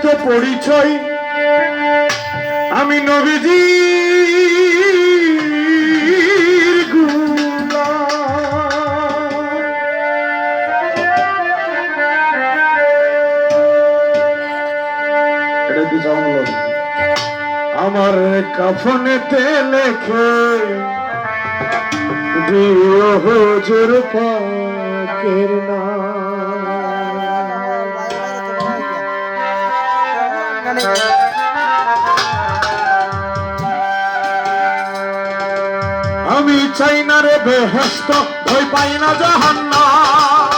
তো পরিচয় আমি নবীজির গোলাম। এটা কি জানল? আমার কাফনেতে লেখে দিও হুজুর পাকের নাম। আমি চাই না রে বেহেশত, ভয় পাই না জাহান্নাম।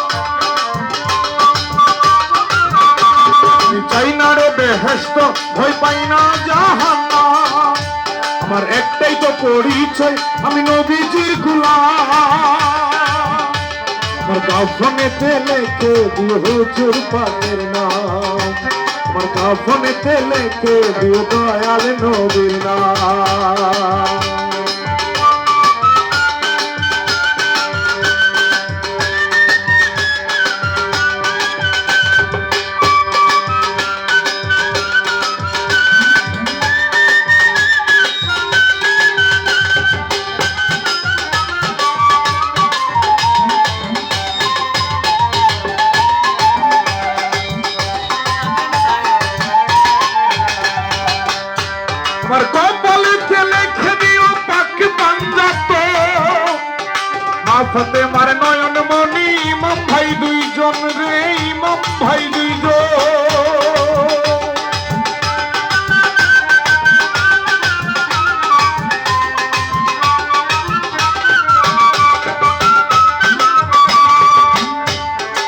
আমি চাই না রে বেহেশত, ভয় পাই না জাহান্নাম। আমার একটাই তো পরিচয় আমি নবীজির গোলাম। আমার কাফনেতে লেখে দিও হুজুর পাকের নাম। আমার কাফনেতে লেখে দিও দয়াল নবীর নাম। আমার কপালেতে লেখে দিও পাক পাঞ্জাত, মাফতে মার নয়ন মনি ইমাম ভাই দুইজন রে, ইমাম ভাই দুইজন।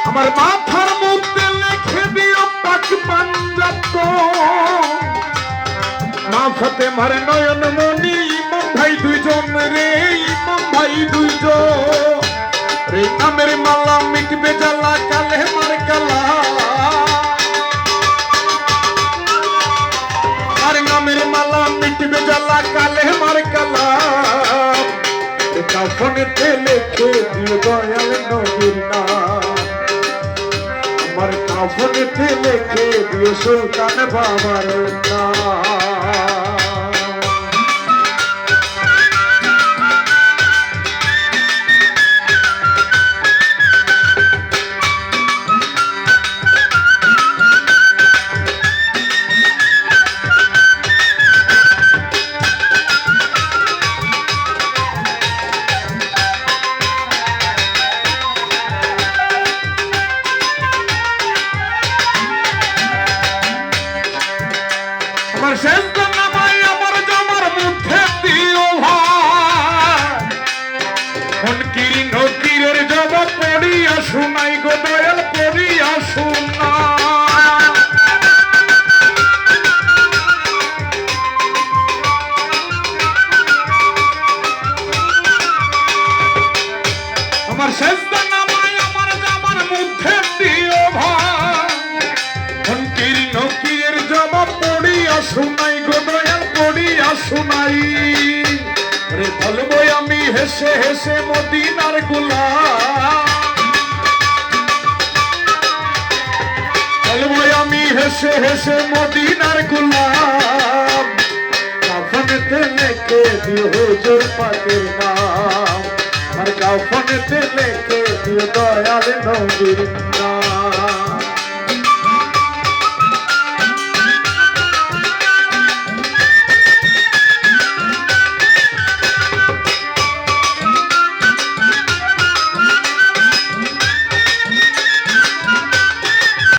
আমার মাথার মধ্যে লেখে দিও পাক পাঞ্জাত, মাফতে মারে নয়ন মনি ইমাম ভাই দুইজন রে, ইমাম ভাই দুইজন। রে নামের মালা মিটবে জ্বালা কালে মার কালা, আর নামের মালা মিটবে জ্বালা কালে মার কালা। কাফনেতে লেখে দিও দয়াল নবীর নাম। আমার কাফনেতে লেখে দিও সুলতান বাবার নাম। আমার শেষ নামাই আমার জমার মধ্যে দিও ভাই, মনকিরি নকিরের জবাব পড়িয়া শুনাই গো দয়াল, পড়িয়া শুনাই। আমার শেষ নামাই আমার জমার মধ্যে দিও ভাই, মনকিরি নকিরের জবাব পড়িয়া শুনাই গো দয়াল, পড়িয়া শুনাই। রে বলবো আমি হেসে হেসে মদিনার গোলাম, বলবো আমি হেসে হেসে মদিনার গোলাম। কাফনেতে লেখে দিও হুজুর পাকের নাম। আর কাফনেতে লেখে দিও দয়াল নবীর নাম।